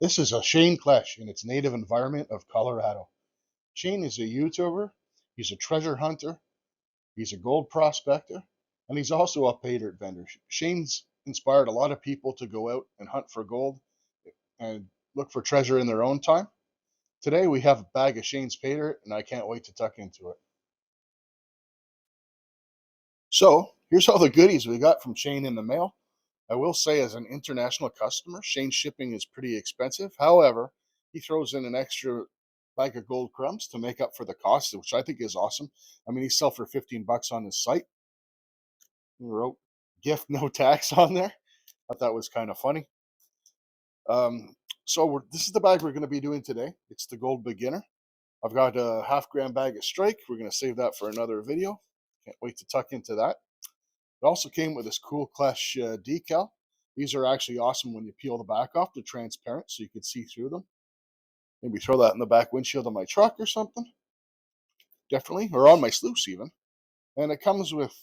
This is a Shane Klesh in its native environment of Colorado. Shane is a YouTuber, he's a treasure hunter, he's a gold prospector, and he's also a Paydirt vendor. Shane's inspired a lot of people to go out and hunt for gold and look for treasure in their own time. Today we have a bag of Shane's Paydirt, and I can't wait to tuck into it. So here's all the goodies we got from Shane in the mail. I will say, as an international customer, Shane's shipping is pretty expensive. However, he throws in an extra bag of gold crumbs to make up for the cost, which I think is awesome. I mean, he sell for 15 bucks on his site. He wrote gift no tax on there. I thought that was kind of funny. This is the bag we're going to be doing today. It's the Gold Beginner. I've got a half-gram bag of Strike. We're going to save that for another video. Can't wait to tuck into that. It also came with this cool Klesh decal. These are actually awesome when you peel the back off. They're transparent, so you can see through them. Maybe throw that in the back windshield of my truck or something. Definitely, or on my sluice even. And it comes with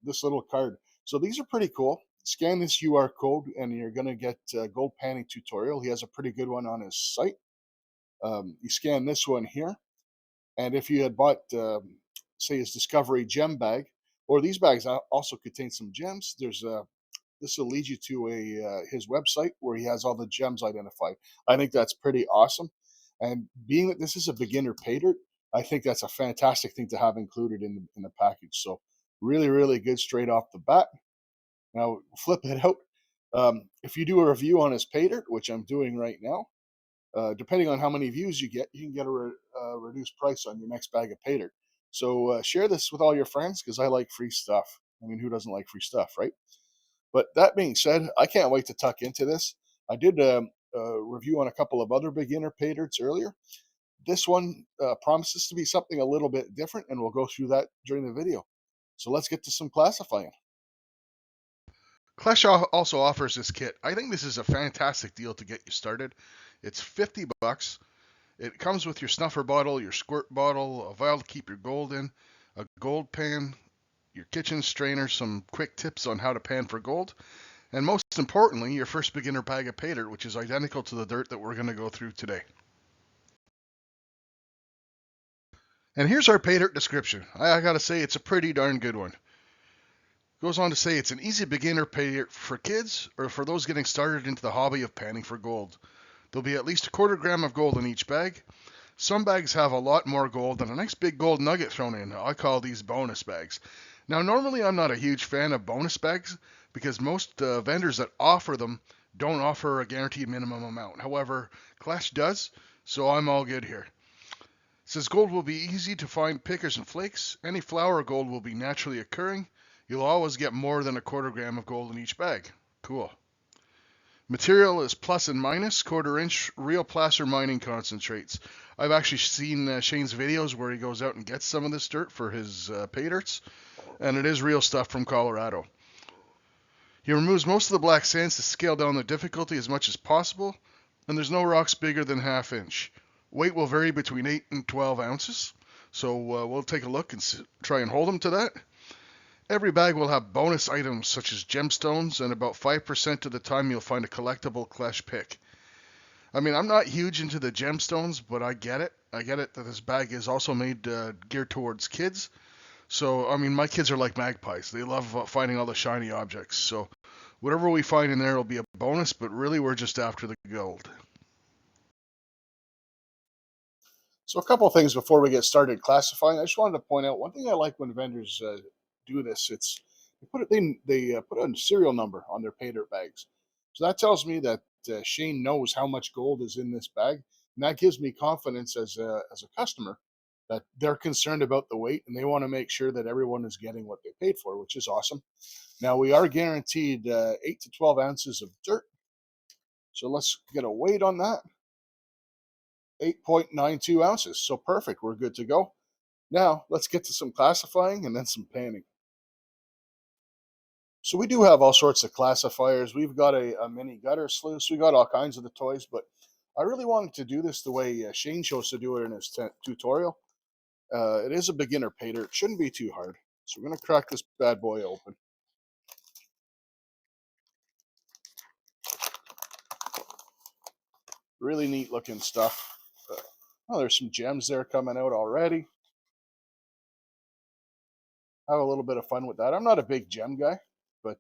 this little card. So these are pretty cool. Scan this QR code, and you're going to get a gold panning tutorial. He has a pretty good one on his site. You scan this one here, and if you had bought, say, his Discovery gem bag, or these bags also contain some gems, this will lead you to his website where he has all the gems identified. I think that's pretty awesome. And being that this is a beginner Paydirt, I think that's a fantastic thing to have included in the package. So really, really good straight off the bat. Now flip it out. If you do a review on his Paydirt, which I'm doing right now, depending on how many views you can get a reduced price on your next bag of Paydirt. So share this with all your friends because I like free stuff. I mean, who doesn't like free stuff, right? But that being said, I can't wait to tuck into this. I did a review on a couple of other beginner Paydirts earlier. This one promises to be something a little bit different, and we'll go through that during the video. So let's get to some classifying. Klesh also offers this kit. I think this is a fantastic deal to get you started. It's 50 bucks. It comes with your snuffer bottle, your squirt bottle, a vial to keep your gold in, a gold pan, your kitchen strainer, some quick tips on how to pan for gold, and most importantly, your first beginner bag of Paydirt, which is identical to the dirt that we're going to go through today. And here's our Paydirt description. I gotta say, it's a pretty darn good one. Goes on to say it's an easy beginner Paydirt for kids or for those getting started into the hobby of panning for gold. There'll be at least a quarter gram of gold in each bag. Some bags have a lot more gold and a nice big gold nugget thrown in. I call these bonus bags. Now, normally I'm not a huge fan of bonus bags because most vendors that offer them don't offer a guaranteed minimum amount. However, Klesh does, so I'm all good here. It says gold will be easy to find pickers and flakes. Any flour gold will be naturally occurring. You'll always get more than a quarter gram of gold in each bag. Cool. Material is plus and minus, quarter inch, real placer mining concentrates. I've actually seen Shane's videos where he goes out and gets some of this dirt for his Paydirts, and it is real stuff from Colorado. He removes most of the black sands to scale down the difficulty as much as possible, and there's no rocks bigger than ½ inch. Weight will vary between 8 and 12 ounces, so we'll take a look and try and hold him to that. Every bag will have bonus items such as gemstones, and about 5% of the time you'll find a collectible Klesh pick. I mean, I'm not huge into the gemstones, but I get it. I get it that this bag is also made geared towards kids. So, I mean, my kids are like magpies. They love finding all the shiny objects. So, whatever we find in there will be a bonus, but really we're just after the gold. So a couple of things before we get started classifying. I just wanted to point out one thing I like when vendors do this. It's they put a serial number on their Paydirt bags. So that tells me that Shane knows how much gold is in this bag, and that gives me confidence as a customer that they're concerned about the weight and they want to make sure that everyone is getting what they paid for, which is awesome. Now we are guaranteed 8 to 12 ounces of dirt. So let's get a weight on that. 8.92 ounces. So perfect. We're good to go. Now let's get to some classifying and then some panning. So we do have all sorts of classifiers. We've got a mini gutter sluice. We got all kinds of the toys, but I really wanted to do this the way Shane chose to do it in his tutorial. It is a beginner Paydirt. It shouldn't be too hard. So we're going to crack this bad boy open. Really neat looking stuff. Oh, there's some gems there coming out already. Have a little bit of fun with that. I'm not a big gem guy, but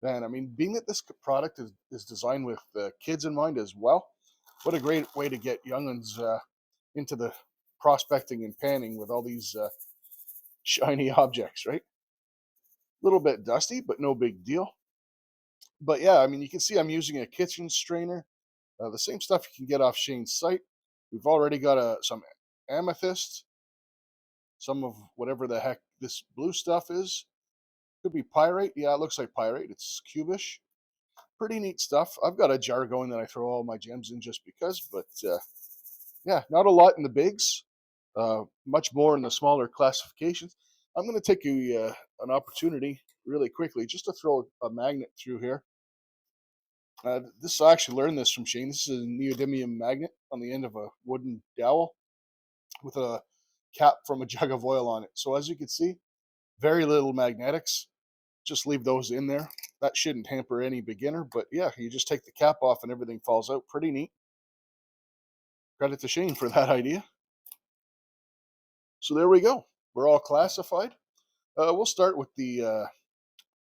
man, I mean, being that this product is designed with kids in mind as well, what a great way to get younguns into the prospecting and panning with all these shiny objects, right? A little bit dusty, but no big deal. But yeah, I mean, you can see I'm using a kitchen strainer, the same stuff you can get off Shane's site. We've already got some amethyst, some of whatever the heck this blue stuff is. Could be pyrite. Yeah, it looks like pyrite. It's cubish. Pretty neat stuff. I've got a jar going that I throw all my gems in just because, but yeah, not a lot in the bigs. Much more in the smaller classifications. I'm going to take an opportunity really quickly just to throw a magnet through here. I actually learned this from Shane. This is a neodymium magnet on the end of a wooden dowel with a cap from a jug of oil on it. So as you can see, very little magnetics. Just leave those in there. That shouldn't hamper any beginner, but yeah, you just take the cap off and everything falls out. Pretty neat. Credit to Shane for that idea. So there we go. We're all classified. We'll start with you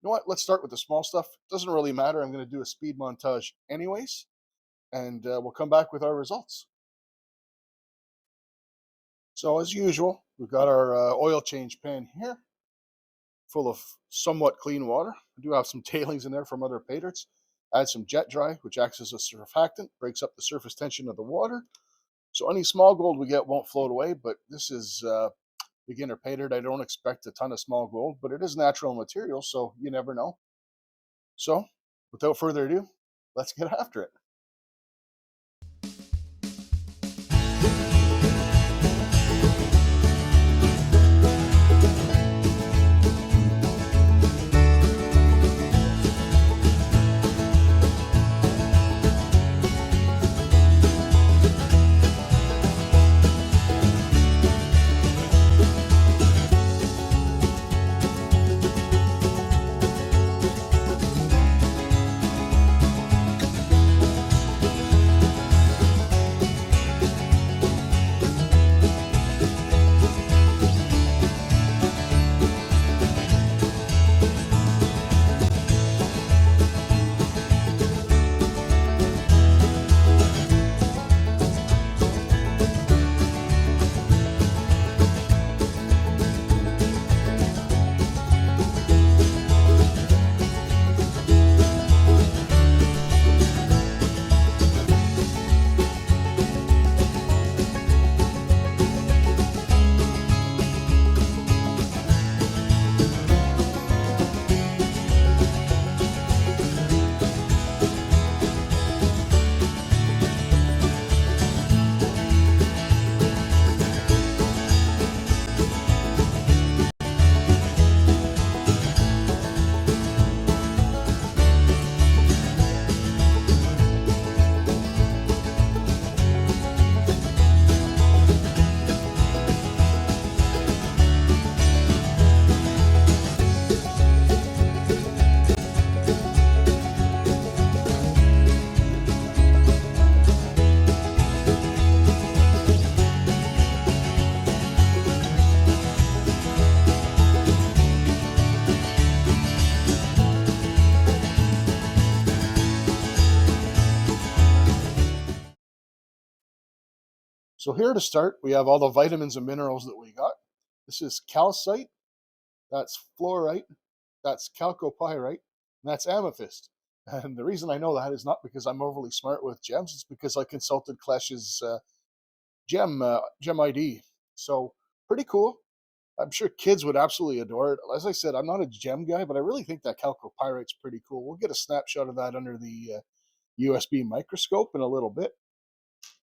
know what? Let's start with the small stuff. Doesn't really matter. I'm going to do a speed montage anyways, and we'll come back with our results. So as usual, we've got our oil change pan here, full of somewhat clean water. I do have some tailings in there from other paydirts. Add some jet dry, which acts as a surfactant, breaks up the surface tension of the water. So any small gold we get won't float away, but this is beginner paydirt. I don't expect a ton of small gold, but it is natural material, so you never know. So without further ado, let's get after it. So here to start, we have all the vitamins and minerals that we got. This is calcite, that's fluorite, that's chalcopyrite, and that's amethyst. And the reason I know that is not because I'm overly smart with gems, it's because I consulted Klesh's gem ID. So pretty cool. I'm sure kids would absolutely adore it. As I said, I'm not a gem guy, but I really think that chalcopyrite's pretty cool. We'll get a snapshot of that under the USB microscope in a little bit.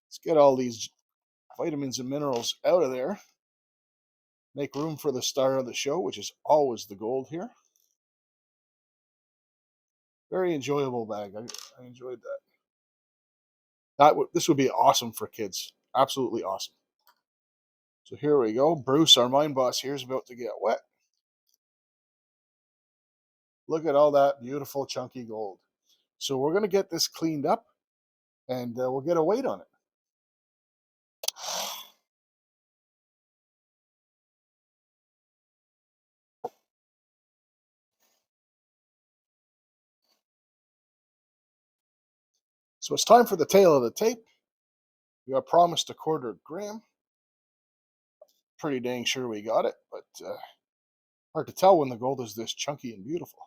Let's get all these vitamins and minerals out of there. Make room for the star of the show, which is always the gold here. Very enjoyable bag. I enjoyed that. This would be awesome for kids. Absolutely awesome. So here we go. Bruce, our mine boss here, is about to get wet. Look at all that beautiful chunky gold. So we're going to get this cleaned up. and we'll get a weight on it. So it's time for the tail of the tape. We got promised a quarter gram. Pretty dang sure we got it, but hard to tell when the gold is this chunky and beautiful.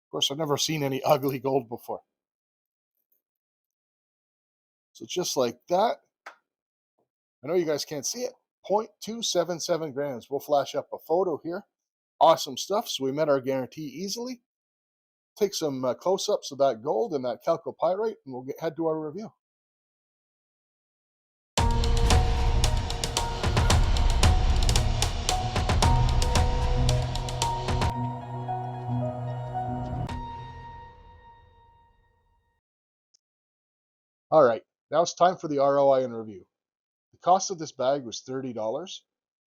Of course, I've never seen any ugly gold before. So just like that, I know you guys can't see it. 0.277 grams. We'll flash up a photo here. Awesome stuff. So we met our guarantee easily. Take some close-ups of that gold and that chalcopyrite, and we'll head to our review. All right, now it's time for the ROI and review. The cost of this bag was $30.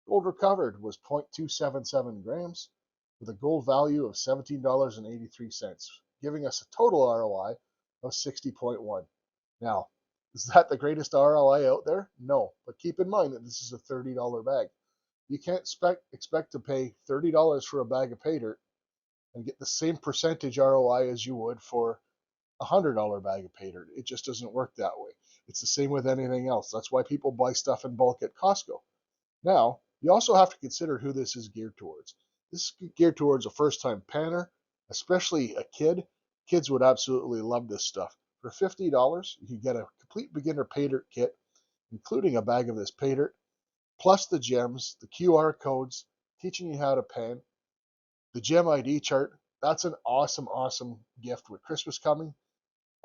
Gold recovered was 0.277 grams with a gold value of $17.83, giving us a total ROI of 60.1. Now, is that the greatest ROI out there? No, but keep in mind that this is a $30 bag. You can't expect to pay $30 for a bag of Paydirt and get the same percentage ROI as you would for a $100 bag of Paydirt. It just doesn't work that way. It's the same with anything else. That's why people buy stuff in bulk at Costco. Now, you also have to consider who this is geared towards. This is geared towards a first-time panner, especially a kid. Kids would absolutely love this stuff. For $50, you can get a complete beginner Paydirt kit, including a bag of this Paydirt, plus the gems, the QR codes, teaching you how to pan, the gem ID chart. That's an awesome, awesome gift with Christmas coming.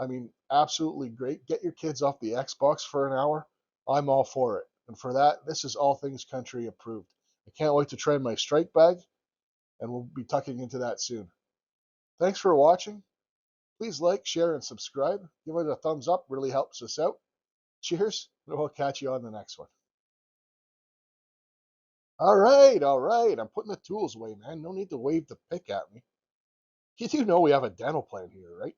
I mean, absolutely great. Get your kids off the Xbox for an hour. I'm all for it. And for that, this is all things country approved. I can't wait to try my strike bag, and we'll be tucking into that soon. Thanks for watching. Please like, share, and subscribe. Give it a thumbs up, really helps us out. Cheers, and we'll catch you on the next one. All right, all right. I'm putting the tools away, man. No need to wave the pick at me. You do know we have a dental plan here, right?